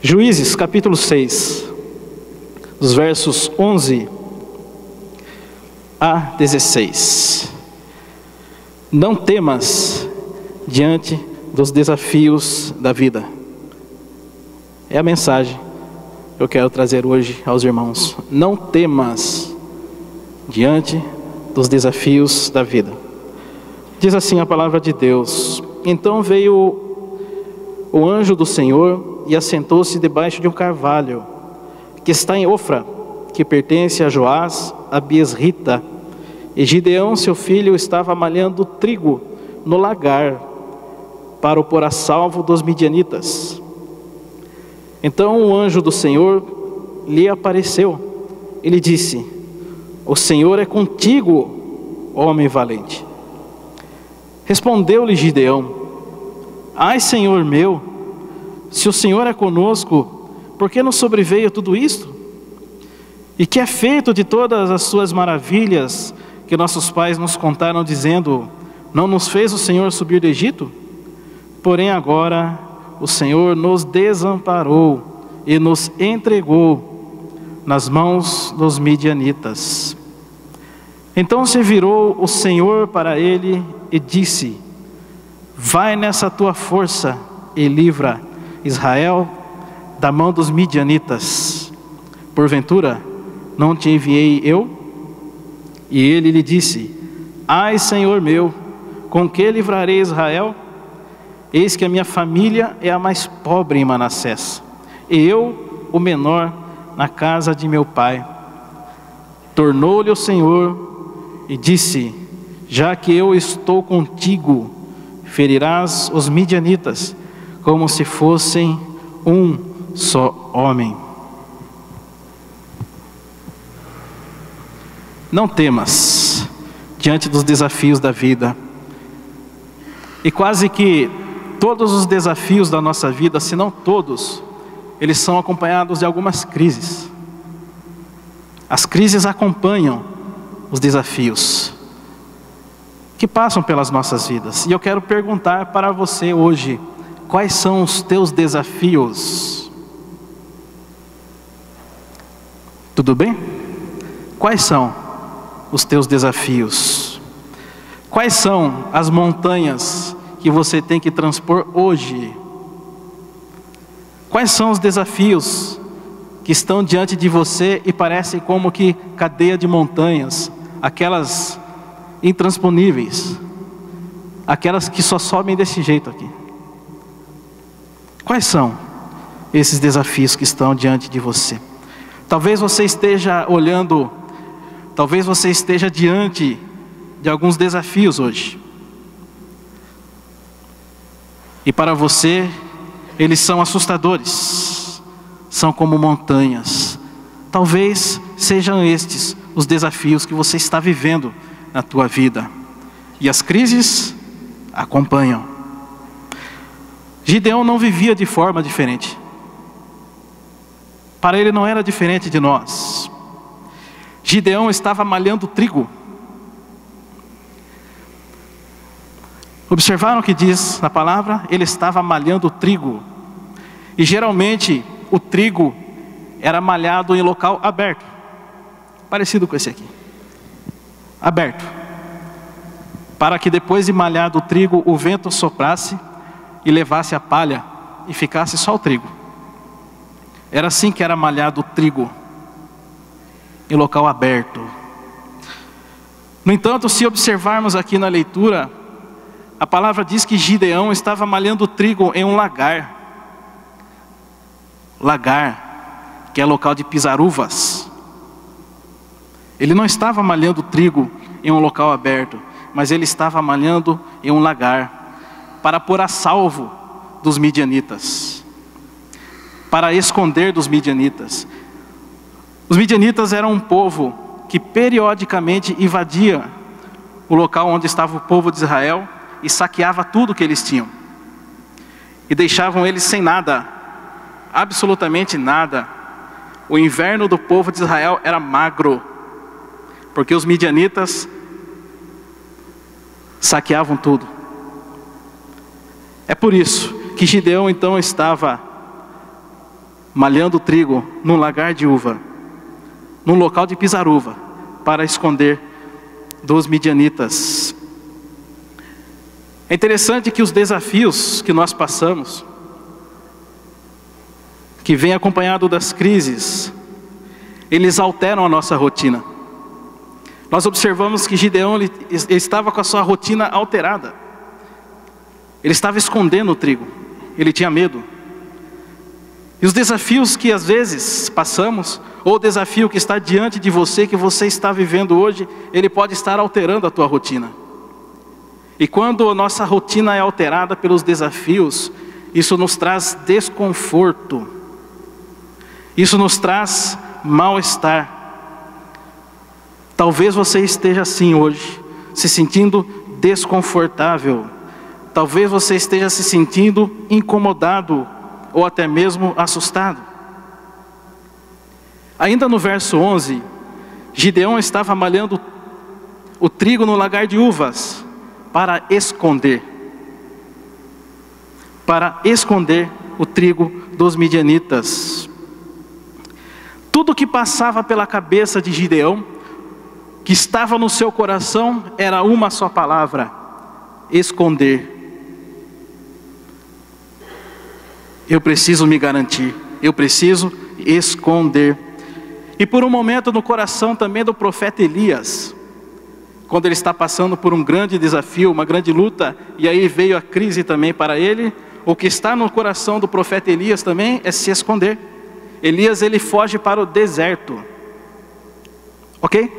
Juízes, capítulo 6, dos versos 11 a 16. Não temas diante dos desafios da vida. É a mensagem que eu quero trazer hoje aos irmãos. Não temas diante dos desafios da vida. Diz assim a palavra de Deus: Então veio o anjo do Senhor e assentou-se debaixo de um carvalho que está em Ofra, que pertence a Joás, a Biesrita. E Gideão, seu filho, estava malhando trigo no lagar para o pôr a salvo dos midianitas. Então o anjo do Senhor lhe apareceu e lhe disse: O Senhor é contigo, homem valente. Respondeu-lhe Gideão: Ai, Senhor meu, se o Senhor é conosco, por que nos sobreveio tudo isto? E que é feito de todas as suas maravilhas que nossos pais nos contaram, dizendo: Não nos fez o Senhor subir do Egito? Porém agora o Senhor nos desamparou e nos entregou nas mãos dos midianitas. Então se virou o Senhor para ele e disse: Vai nessa tua força e livra Israel da mão dos midianitas. Porventura não te enviei eu? E ele lhe disse: Ai, Senhor meu, com que livrarei Israel? Eis que a minha família é a mais pobre em Manassés, e eu o menor na casa de meu pai. Tornou-lhe o Senhor e disse: Já que eu estou contigo, ferirás os midianitas como se fossem um só homem. Não temas diante dos desafios da vida. E quase que todos os desafios da nossa vida, se não todos, eles são acompanhados de algumas crises. As crises acompanham os desafios que passam pelas nossas vidas. E eu quero perguntar para você hoje: quais são os teus desafios? Tudo bem? Quais são os teus desafios? Quais são as montanhas que você tem que transpor hoje? Quais são os desafios que estão diante de você e parecem como que cadeia de montanhas, aquelas intransponíveis, aquelas que só sobem desse jeito aqui? Quais são esses desafios que estão diante de você? Talvez você esteja olhando, talvez você esteja diante de alguns desafios hoje. E para você, eles são assustadores, são como montanhas. Talvez sejam estes os desafios que você está vivendo na tua vida. E as crises acompanham. Gideão não vivia de forma diferente. Para ele não era diferente de nós. Gideão estava malhando trigo. Observaram o que diz na palavra? Ele estava malhando trigo. E geralmente o trigo era malhado em local aberto, parecido com esse aqui, aberto, para que depois de malhado o trigo, o vento soprasse e levasse a palha e ficasse só o trigo. Era assim que era malhado o trigo, em local aberto. No entanto, se observarmos aqui na leitura, a palavra diz que Gideão estava malhando trigo em um lagar. Lagar, que é local de pisar uvas. Ele não estava malhando trigo em um local aberto, mas ele estava malhando em um lagar, para pôr a salvo dos midianitas, para esconder dos midianitas. Os midianitas eram um povo que periodicamente invadia o local onde estava o povo de Israel e saqueava tudo que eles tinham. E deixavam eles sem nada, absolutamente nada. O inverno do povo de Israel era magro, porque os midianitas saqueavam tudo. É por isso que Gideão então estava malhando trigo num lagar de uva, num local de pisar uva, para esconder dos midianitas. É interessante que os desafios que nós passamos, que vem acompanhado das crises, eles alteram a nossa rotina. Nós observamos que Gideão ele estava com a sua rotina alterada. Ele estava escondendo o trigo, ele tinha medo. E os desafios que às vezes passamos, ou o desafio que está diante de você, que você está vivendo hoje, ele pode estar alterando a tua rotina. E quando a nossa rotina é alterada pelos desafios, isso nos traz desconforto. Isso nos traz mal-estar. Talvez você esteja assim hoje, se sentindo desconfortável. Talvez você esteja se sentindo incomodado ou até mesmo assustado. Ainda no verso 11, Gideão estava malhando o trigo no lagar de uvas para esconder o trigo dos midianitas. Tudo que passava pela cabeça de Gideão, que estava no seu coração, era uma só palavra: esconder. Eu preciso me garantir, eu preciso esconder. E por um momento no coração também do profeta Elias, quando ele está passando por um grande desafio, uma grande luta, e aí veio a crise também para ele, o que está no coração do profeta Elias também é se esconder. Elias ele foge para o deserto, ok?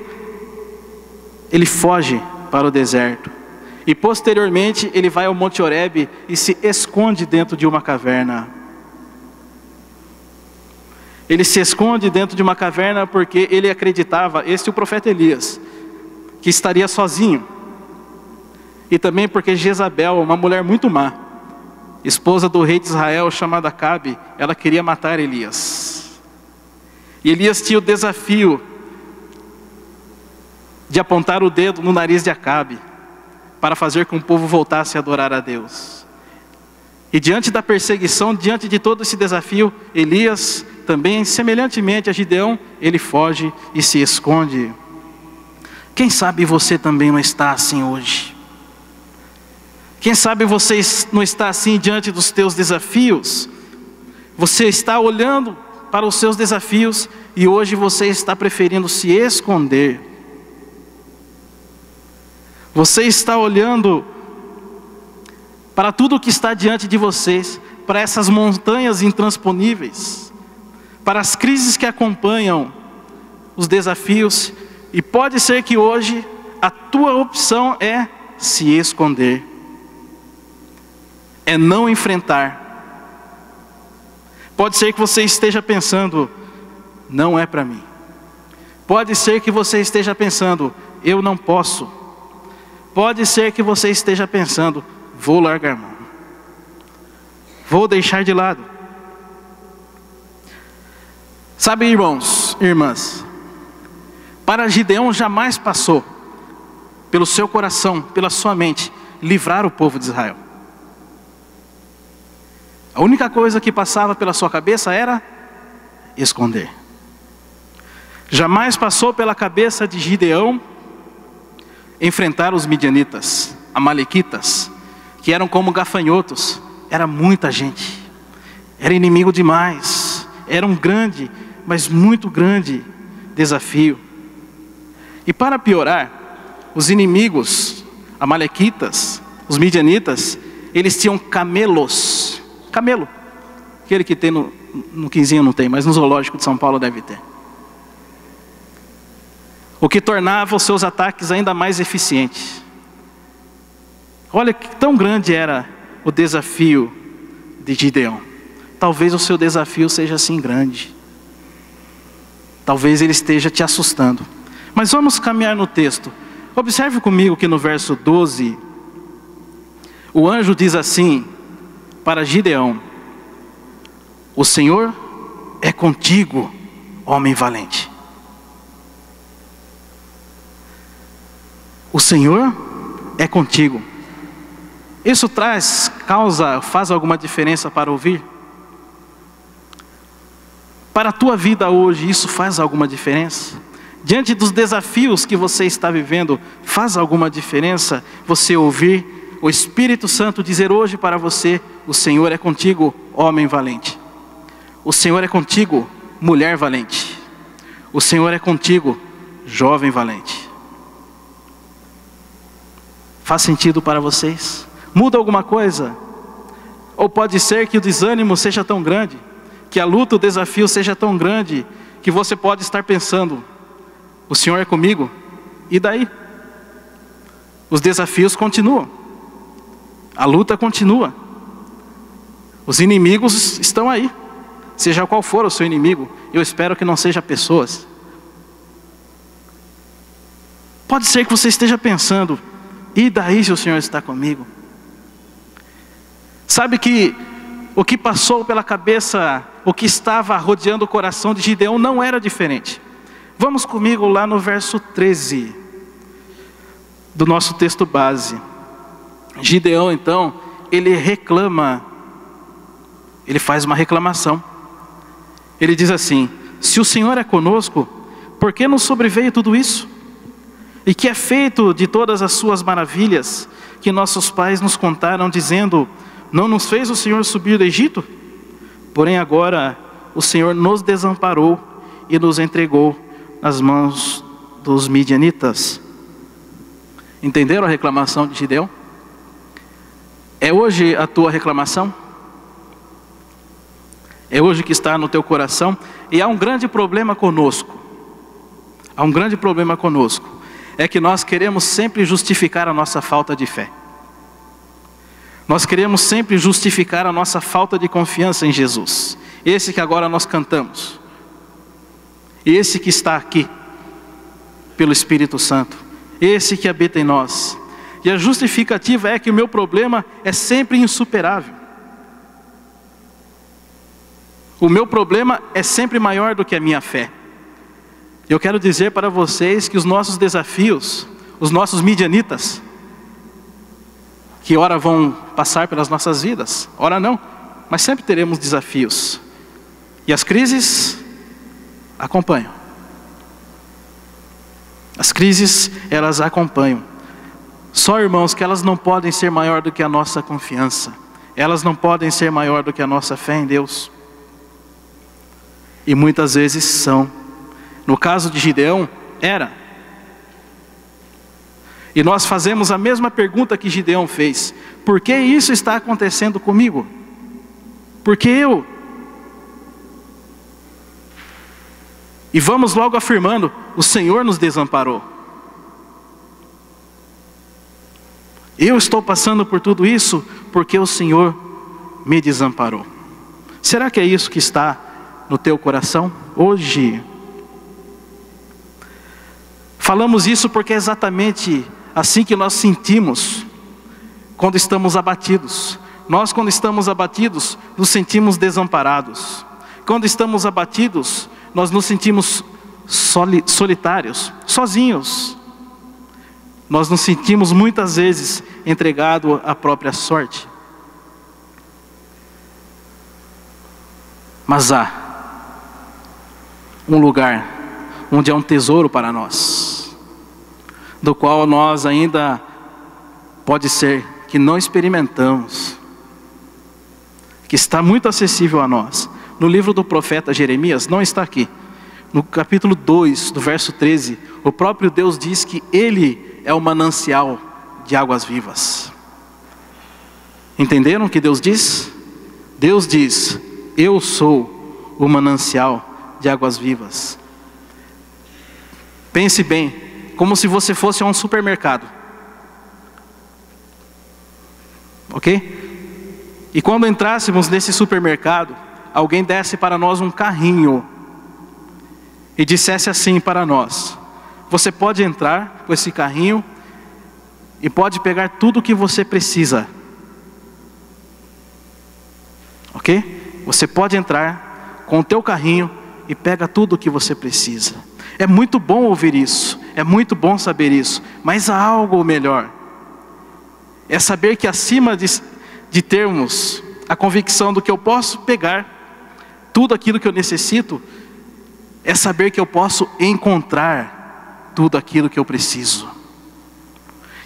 Ele foge para o deserto. E posteriormente ele vai ao Monte Horebe e se esconde dentro de uma caverna. Ele se esconde dentro de uma caverna porque ele acreditava, esse é o profeta Elias, que estaria sozinho. E também porque Jezabel, uma mulher muito má, esposa do rei de Israel chamada Acabe, ela queria matar Elias. E Elias tinha o desafio de apontar o dedo no nariz de Acabe, para fazer com que o povo voltasse a adorar a Deus. E diante da perseguição, diante de todo esse desafio, Elias também, semelhantemente a Gideão, ele foge e se esconde. Quem sabe você também não está assim hoje? Quem sabe você não está assim diante dos teus desafios? Você está olhando para os seus desafios e hoje você está preferindo se esconder. Você está olhando para tudo o que está diante de vocês, para essas montanhas intransponíveis, para as crises que acompanham os desafios, e pode ser que hoje a tua opção é se esconder, é não enfrentar. Pode ser que você esteja pensando, não é para mim. Pode ser que você esteja pensando, eu não posso. Pode ser que você esteja pensando, vou largar a mão, vou deixar de lado. Sabe, irmãos, irmãs, para Gideão jamais passou pelo seu coração, pela sua mente, livrar o povo de Israel. A única coisa que passava pela sua cabeça era esconder. Jamais passou pela cabeça de Gideão enfrentar os midianitas, amalequitas, que eram como gafanhotos. Era muita gente, era inimigo demais, era um grande, mas muito grande desafio. E para piorar, os inimigos amalequitas, os midianitas, eles tinham camelos. Camelo, aquele que tem no Quinzinho não tem, mas no zoológico de São Paulo deve ter. O que tornava os seus ataques ainda mais eficientes. Olha que tão grande era o desafio de Gideão. Talvez o seu desafio seja assim grande. Talvez ele esteja te assustando. Mas vamos caminhar no texto. Observe comigo que no verso 12, o anjo diz assim para Gideão: o Senhor é contigo, homem valente. O Senhor é contigo. Isso faz alguma diferença para ouvir? Para a tua vida hoje, isso faz alguma diferença? Diante dos desafios que você está vivendo, faz alguma diferença você ouvir o Espírito Santo dizer hoje para você: o Senhor é contigo, homem valente. O Senhor é contigo, mulher valente. O Senhor é contigo, jovem valente. Faz sentido para vocês? Muda alguma coisa? Ou pode ser que o desânimo seja tão grande, que a luta, o desafio seja tão grande, que você pode estar pensando: o Senhor é comigo, e daí? Os desafios continuam, a luta continua, os inimigos estão aí, seja qual for o seu inimigo. Eu espero que não seja pessoas. Pode ser que você esteja pensando: e daí se o Senhor está comigo? Sabe que o que passou pela cabeça, o que estava rodeando o coração de Gideão não era diferente. Vamos comigo lá no verso 13 do nosso texto base. Gideão então, ele reclama, ele faz uma reclamação. Ele diz assim: se o Senhor é conosco, por que nos sobreveio tudo isso? E que é feito de todas as suas maravilhas que nossos pais nos contaram, dizendo: não nos fez o Senhor subir do Egito? Porém agora o Senhor nos desamparou e nos entregou nas mãos dos midianitas. Entenderam a reclamação de Gideão? É hoje a tua reclamação? É hoje que está no teu coração? E há um grande problema conosco. Há um grande problema conosco. É que nós queremos sempre justificar a nossa falta de fé. Nós queremos sempre justificar a nossa falta de confiança em Jesus. Esse que agora nós cantamos. Esse que está aqui pelo Espírito Santo. Esse que habita em nós. E a justificativa é que o meu problema é sempre insuperável. O meu problema é sempre maior do que a minha fé. Eu quero dizer para vocês que os nossos desafios, os nossos midianitas, que ora vão passar pelas nossas vidas, ora não, mas sempre teremos desafios. E as crises acompanham. As crises, elas acompanham. Só, irmãos, que elas não podem ser maior do que a nossa confiança. Elas não podem ser maior do que a nossa fé em Deus. E muitas vezes são. No caso de Gideão, era. E nós fazemos a mesma pergunta que Gideão fez: por que isso está acontecendo comigo? Por que eu? E vamos logo afirmando: o Senhor nos desamparou. Eu estou passando por tudo isso porque o Senhor me desamparou. Será que é isso que está no teu coração hoje? Falamos isso porque é exatamente assim que nós sentimos quando estamos abatidos. Nós, quando estamos abatidos, nos sentimos desamparados. Quando estamos abatidos, nós nos sentimos solitários, sozinhos. Nós nos sentimos muitas vezes entregados à própria sorte. Mas há um lugar onde há um tesouro para nós, do qual nós ainda, pode ser que não experimentamos, que está muito acessível a nós. No livro do profeta Jeremias, não está aqui, no capítulo 2, do verso 13, o próprio Deus diz que Ele é o manancial de águas vivas. Entenderam o que Deus diz? Deus diz: eu sou o manancial de águas vivas. Pense bem, como se você fosse a um supermercado. Ok? E quando entrássemos nesse supermercado, alguém desse para nós um carrinho e dissesse assim para nós: você pode entrar com esse carrinho e pode pegar tudo o que você precisa. Ok? Você pode entrar com o teu carrinho e pega tudo o que você precisa. É muito bom ouvir isso, é muito bom saber isso, mas há algo melhor. É saber que acima de termos a convicção do que eu posso pegar, Tudo aquilo que eu necessito é saber que eu posso encontrar tudo aquilo que eu preciso.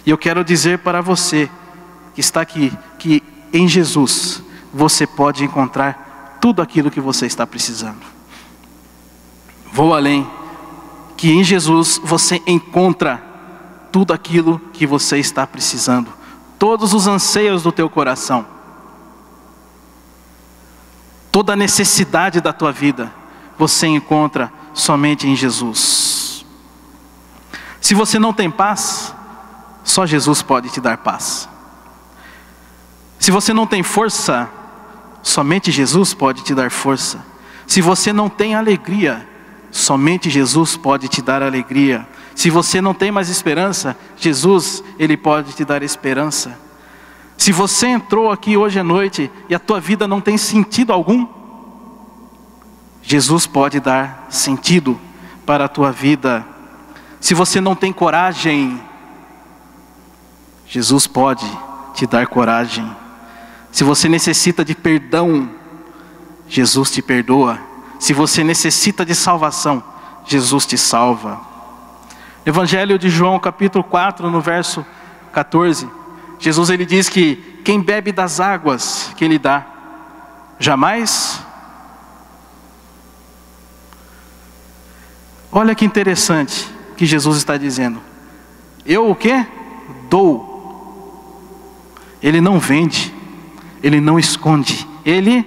E eu quero dizer para você que está aqui, que em Jesus você pode encontrar tudo aquilo que você está precisando. Vou além, que em Jesus você encontra tudo aquilo que você está precisando, todos os anseios do teu coração, toda a necessidade da tua vida, você encontra somente em Jesus. Se você não tem paz, só Jesus pode te dar paz. Se você não tem força, somente Jesus pode te dar força. Se você não tem alegria, somente Jesus pode te dar alegria. Se você não tem mais esperança, Jesus, Ele pode te dar esperança. Se você entrou aqui hoje à noite e a tua vida não tem sentido algum, Jesus pode dar sentido para a tua vida. Se você não tem coragem, Jesus pode te dar coragem. Se você necessita de perdão, Jesus te perdoa. Se você necessita de salvação, Jesus te salva. Evangelho de João, capítulo 4, no verso 14, Jesus ele diz que quem bebe das águas que Ele dá, jamais... Olha que interessante que Jesus está dizendo. Eu o quê? Dou. Ele não vende, Ele não esconde, Ele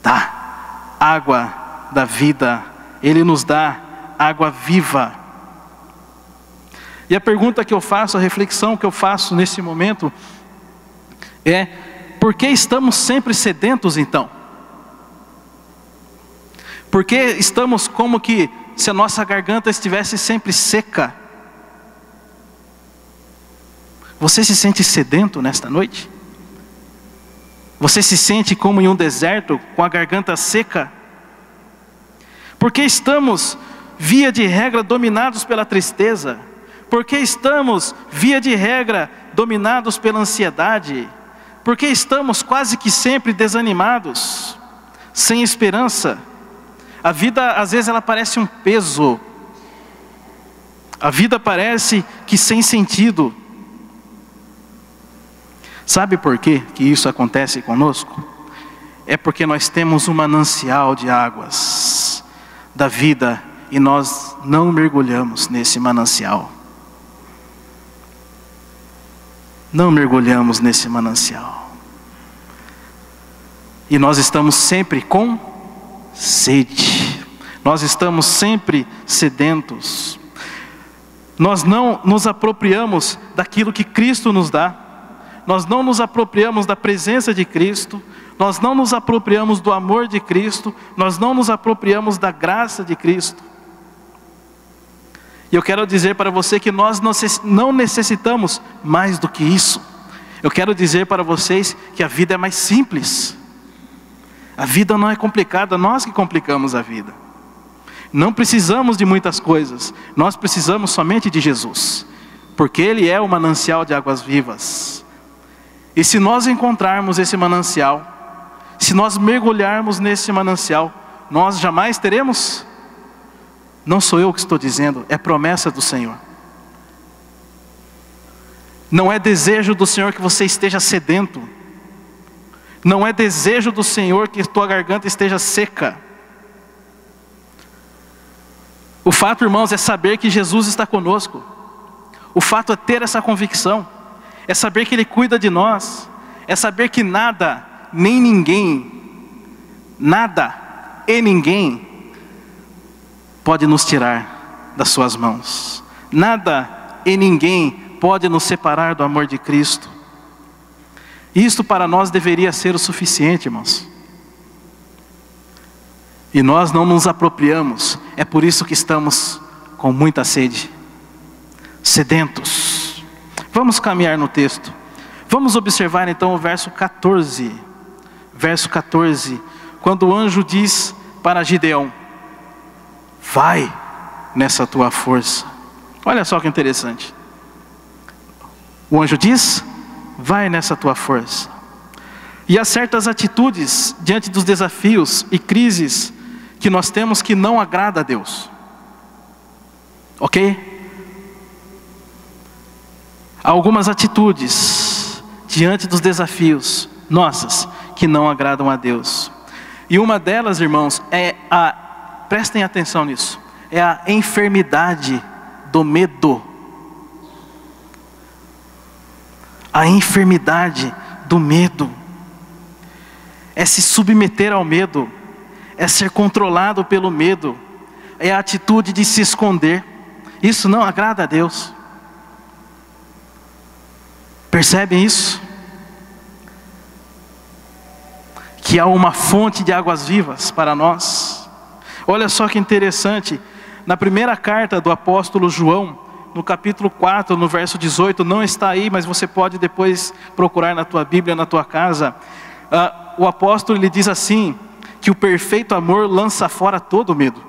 dá água da vida, Ele nos dá água viva. E a pergunta que eu faço, a reflexão que eu faço nesse momento é: por que estamos sempre sedentos então? Por que estamos como que se a nossa garganta estivesse sempre seca? Você se sente sedento nesta noite? Você se sente como em um deserto, com a garganta seca? Porque estamos, via de regra, dominados pela tristeza? Porque estamos, via de regra, dominados pela ansiedade? Porque estamos quase que sempre desanimados, sem esperança? A vida, às vezes, ela parece um peso. A vida parece que sem sentido. Sabe por quê que isso acontece conosco? É porque nós temos um manancial de águas da vida e nós não mergulhamos nesse manancial. Não mergulhamos nesse manancial. E nós estamos sempre com sede. Nós estamos sempre sedentos. Nós não nos apropriamos daquilo que Cristo nos dá. Nós não nos apropriamos da presença de Cristo. Nós não nos apropriamos do amor de Cristo. Nós não nos apropriamos da graça de Cristo. E eu quero dizer para você que nós não necessitamos mais do que isso. Eu quero dizer para vocês que a vida é mais simples. A vida não é complicada, nós que complicamos a vida. Não precisamos de muitas coisas, nós precisamos somente de Jesus, porque Ele é o manancial de águas vivas. E se nós encontrarmos esse manancial, se nós mergulharmos nesse manancial, nós jamais teremos. Não sou eu que estou dizendo, é promessa do Senhor. Não é desejo do Senhor que você esteja sedento. Não é desejo do Senhor que tua garganta esteja seca. O fato, irmãos, é saber que Jesus está conosco. O fato é ter essa convicção. É saber que Ele cuida de nós. É saber que nada, nem ninguém, nada e ninguém pode nos tirar das suas mãos. Nada e ninguém pode nos separar do amor de Cristo. Isto para nós deveria ser o suficiente, irmãos. E nós não nos apropriamos. É por isso que estamos com muita sede, sedentos. Vamos caminhar no texto. Vamos observar então o verso 14. Verso 14, quando o anjo diz para Gideão: vai nessa tua força. Olha só que interessante. O anjo diz: vai nessa tua força. E há certas atitudes diante dos desafios e crises que nós temos que não agrada a Deus. Ok? Há algumas atitudes diante dos desafios nossas que não agradam a Deus. E uma delas, irmãos, prestem atenção nisso, é a enfermidade do medo. A enfermidade do medo. É se submeter ao medo, é ser controlado pelo medo, é a atitude de se esconder. Isso não agrada a Deus. Percebem isso? Que há uma fonte de águas vivas para nós. Olha só que interessante, na primeira carta do apóstolo João, no capítulo 4, no verso 18, não está aí, mas você pode depois procurar na tua Bíblia, na tua casa. O apóstolo, ele diz assim, que o perfeito amor lança fora todo medo.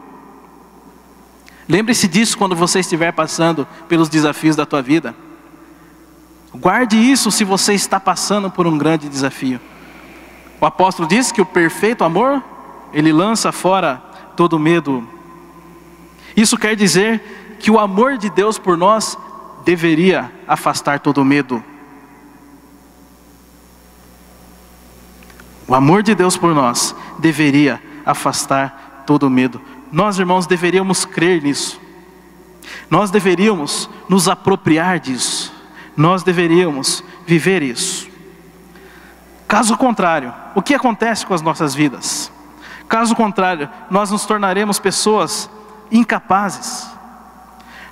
Lembre-se disso quando você estiver passando pelos desafios da tua vida. Guarde isso se você está passando por um grande desafio. O apóstolo diz que o perfeito amor, ele lança fora todo medo. Isso quer dizer que o amor de Deus por nós deveria afastar todo medo. O amor de Deus por nós deveria afastar todo medo. Nós, irmãos, deveríamos crer nisso. Nós deveríamos nos apropriar disso. Nós deveríamos viver isso. Caso contrário, o que acontece com as nossas vidas? Caso contrário, nós nos tornaremos pessoas incapazes.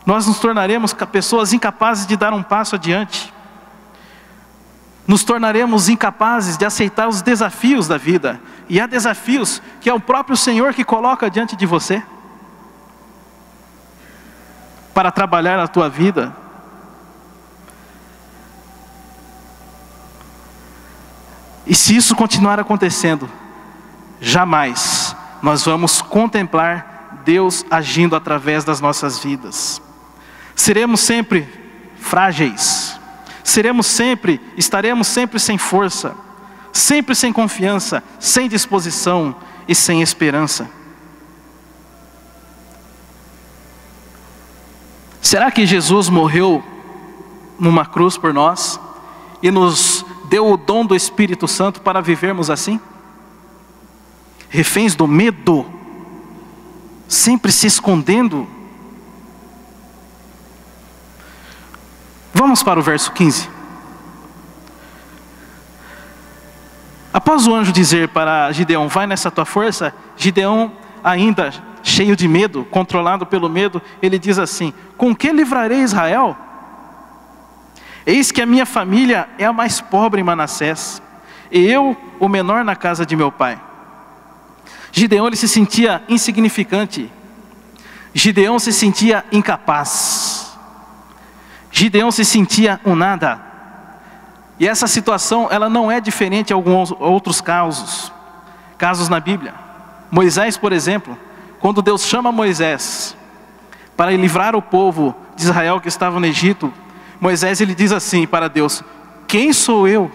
Nós nos tornaremos pessoas incapazes de dar um passo adiante. Nos tornaremos incapazes de aceitar os desafios da vida. E há desafios que é o próprio Senhor que coloca diante de você para trabalhar na tua vida. E se isso continuar acontecendo, jamais nós vamos contemplar Deus agindo através das nossas vidas. Seremos sempre frágeis. Estaremos sempre sem força, sempre sem confiança, sem disposição e sem esperança. Será que Jesus morreu numa cruz por nós e nos deu o dom do Espírito Santo para vivermos assim? Reféns do medo, sempre se escondendo. Vamos para o verso 15. Após o anjo dizer para Gideão, vai nessa tua força, Gideão, ainda cheio de medo, controlado pelo medo, ele diz assim, com que livrarei Israel? Eis que a minha família é a mais pobre em Manassés, e eu o menor na casa de meu pai. Gideão, ele se sentia insignificante. Gideão se sentia incapaz. Gideão se sentia um nada. E essa situação, ela não é diferente de alguns outros casos na Bíblia. Moisés, por exemplo, quando Deus chama Moisés para livrar o povo de Israel que estava no Egito, Moisés, ele diz assim para Deus, quem sou eu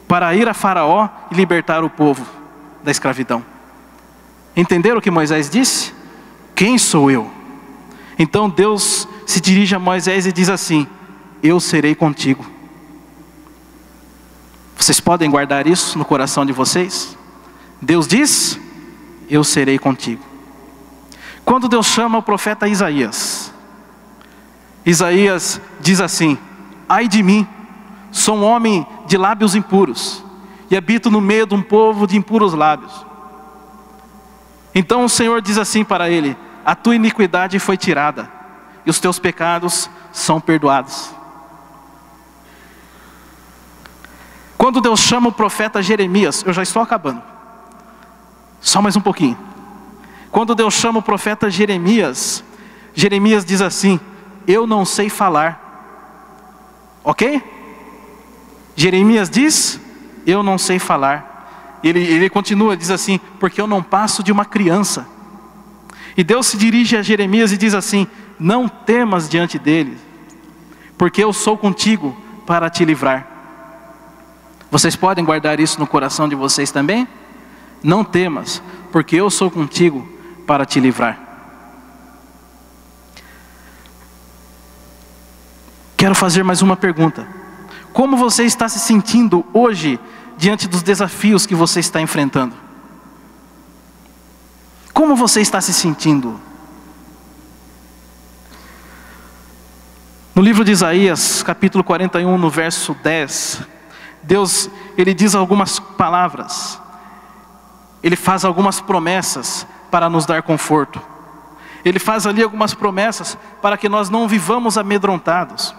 para ir a Faraó e libertar o povo da escravidão? Entenderam o que Moisés disse? Quem sou eu? Então Deus se dirige a Moisés e diz assim, eu serei contigo. Vocês podem guardar isso no coração de vocês? Deus diz, eu serei contigo. Quando Deus chama o profeta Isaías, Isaías diz assim, ai de mim, sou um homem de lábios impuros, e habito no meio de um povo de impuros lábios. Então o Senhor diz assim para ele, a tua iniquidade foi tirada, e os teus pecados são perdoados. Quando Deus chama o profeta Jeremias, eu já estou acabando, só mais um pouquinho. Quando Deus chama o profeta Jeremias, Jeremias diz assim, eu não sei falar. Ok? Jeremias diz, eu não sei falar. Ele continua, diz assim, porque eu não passo de uma criança. E Deus se dirige a Jeremias e diz assim, não temas diante dele, porque eu sou contigo para te livrar. Vocês podem guardar isso no coração de vocês também? Não temas, porque eu sou contigo para te livrar. Quero fazer mais uma pergunta. Como você está se sentindo hoje diante dos desafios que você está enfrentando? Como você está se sentindo? No livro de Isaías, capítulo 41, no verso 10, Deus, Ele diz algumas palavras. Ele faz algumas promessas para nos dar conforto. Ele faz ali algumas promessas para que nós não vivamos amedrontados.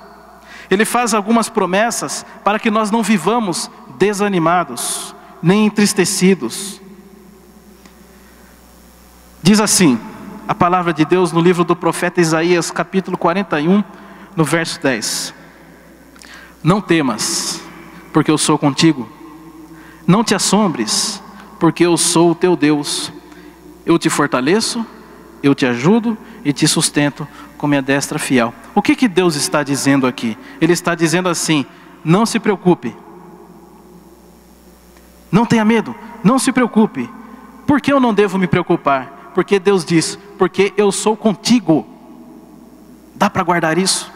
Ele faz algumas promessas para que nós não vivamos desanimados, nem entristecidos. Diz assim, a palavra de Deus no livro do profeta Isaías, capítulo 41, no verso 10. Não temas, porque eu sou contigo. Não te assombres, porque eu sou o teu Deus. Eu te fortaleço, eu te ajudo e te sustento com minha destra fiel. O que Deus está dizendo aqui? Ele está dizendo assim: não se preocupe. Não tenha medo, não se preocupe. Por que eu não devo me preocupar? Porque Deus diz, porque eu sou contigo. Dá para guardar isso?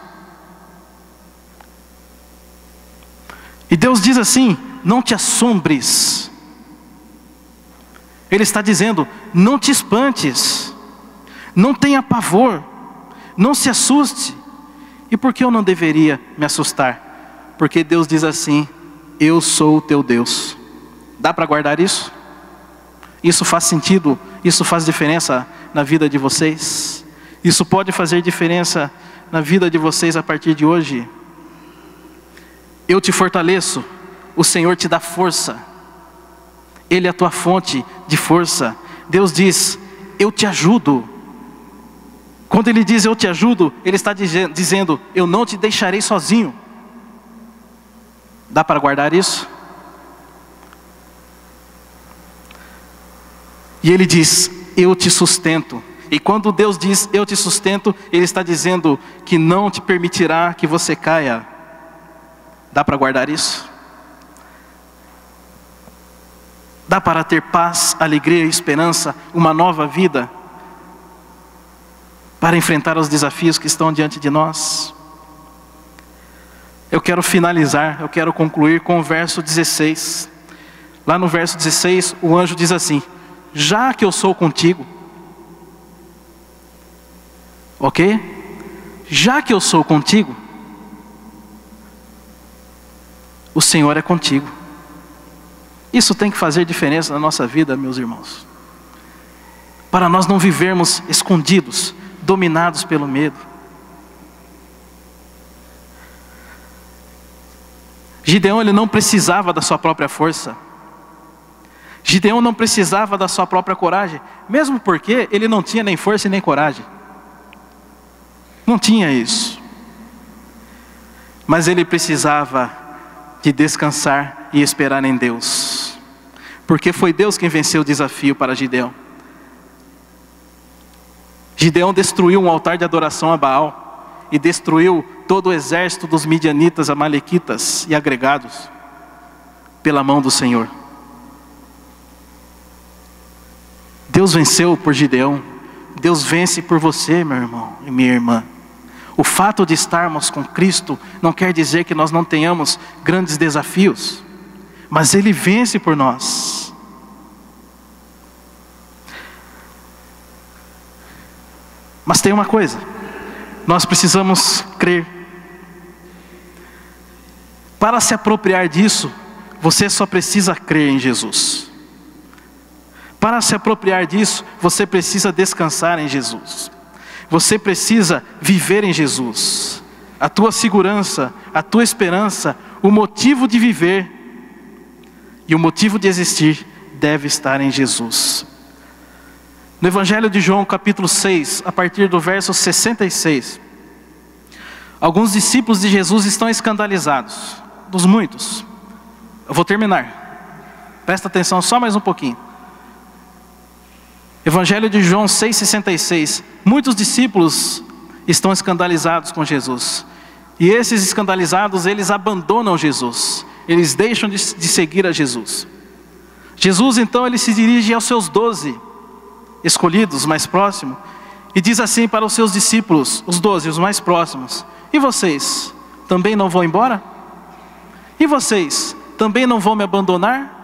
E Deus diz assim: não te assombres. Ele está dizendo, não te espantes, não tenha pavor, não se assuste. E por que eu não deveria me assustar? Porque Deus diz assim: eu sou o teu Deus. Dá para guardar isso? Isso faz sentido? Isso faz diferença na vida de vocês? Isso pode fazer diferença na vida de vocês a partir de hoje? Eu te fortaleço, o Senhor te dá força. Ele é a tua fonte de força. Deus diz, eu te ajudo. Quando Ele diz eu te ajudo, Ele está dizendo, eu não te deixarei sozinho. Dá para guardar isso? E Ele diz, eu te sustento. E quando Deus diz, eu te sustento, Ele está dizendo que não te permitirá que você caia. Dá para guardar isso? Dá para ter paz, alegria e esperança, uma nova vida, para enfrentar os desafios que estão diante de nós? Eu quero finalizar, eu quero concluir com o verso 16. Lá no verso 16, o anjo diz assim, já que eu sou contigo, ok? Já que eu sou contigo, o Senhor é contigo. Isso tem que fazer diferença na nossa vida, meus irmãos. Para nós não vivermos escondidos, dominados pelo medo. Gideão, ele não precisava da sua própria força. Gideão não precisava da sua própria coragem. Mesmo porque ele não tinha nem força e nem coragem. Não tinha isso. Mas ele precisava de descansar e esperar em Deus. Porque foi Deus quem venceu o desafio para Gideão. Gideão destruiu um altar de adoração a Baal e destruiu todo o exército dos midianitas, amalequitas e agregados pela mão do Senhor. Deus venceu por Gideão. Deus vence por você, meu irmão e minha irmã. O fato de estarmos com Cristo não quer dizer que nós não tenhamos grandes desafios, mas Ele vence por nós. Mas tem uma coisa, nós precisamos crer. Para se apropriar disso, você só precisa crer em Jesus. Para se apropriar disso, você precisa descansar em Jesus. Você precisa viver em Jesus. A tua segurança, a tua esperança, o motivo de viver e o motivo de existir deve estar em Jesus. No Evangelho de João, capítulo 6, a partir do verso 66, alguns discípulos de Jesus estão escandalizados, dos muitos. Eu vou terminar. Presta atenção só mais um pouquinho. Evangelho de João 6,66. Muitos discípulos estão escandalizados com Jesus. E esses escandalizados, eles abandonam Jesus. eles deixam de seguir a Jesus. Jesus então ele se dirige aos seus 12 escolhidos mais próximos e diz assim para os seus discípulos, os 12, os mais próximos: e vocês também não vão embora? E vocês também não vão me abandonar?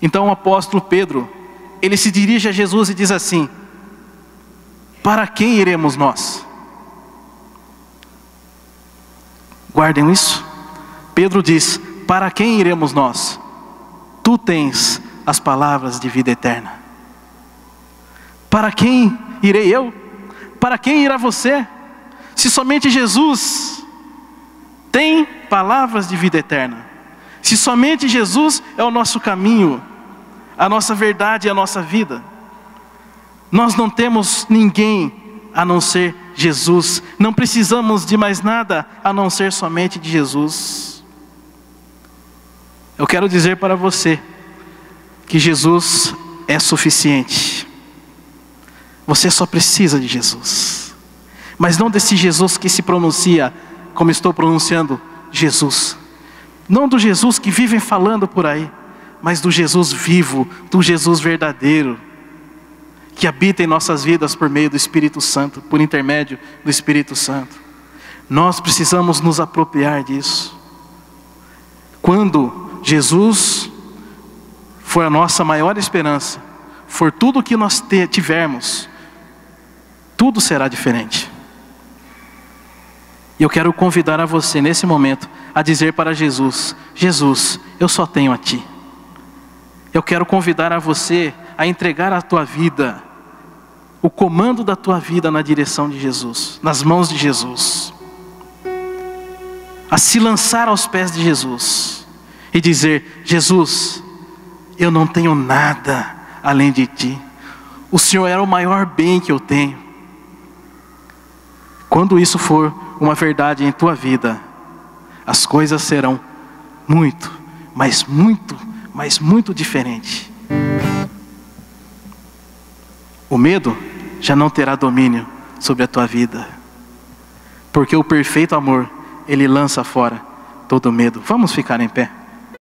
Então o apóstolo Pedro, ele se dirige a Jesus e diz assim: para quem iremos nós? Guardem isso. Pedro diz: para quem iremos nós? Tu tens as palavras de vida eterna. Para quem irei eu? Para quem irá você? Se somente Jesus tem palavras de vida eterna. Se somente Jesus é o nosso caminho, a nossa verdade e a nossa vida. Nós não temos ninguém a não ser Jesus. Não precisamos de mais nada a não ser somente de Jesus. Eu quero dizer para você que Jesus é suficiente. Você só precisa de Jesus. Mas não desse Jesus que se pronuncia como estou pronunciando Jesus. Não do Jesus que vivem falando por aí, mas do Jesus vivo, do Jesus verdadeiro, que habita em nossas vidas por meio do Espírito Santo, por intermédio do Espírito Santo. Nós precisamos nos apropriar disso. Quando Jesus for a nossa maior esperança, for tudo o que nós tivermos, tudo será diferente. E eu quero convidar a você nesse momento a dizer para Jesus: Jesus, eu só tenho a Ti. Eu quero convidar a você a entregar a tua vida, o comando da tua vida na direção de Jesus, nas mãos de Jesus. A se lançar aos pés de Jesus e dizer: Jesus, eu não tenho nada além de Ti. O Senhor é o maior bem que eu tenho. Quando isso for uma verdade em tua vida, as coisas serão muito, mas muito diferentes. O medo já não terá domínio sobre a tua vida, porque o perfeito amor, ele lança fora todo medo. Vamos ficar em pé.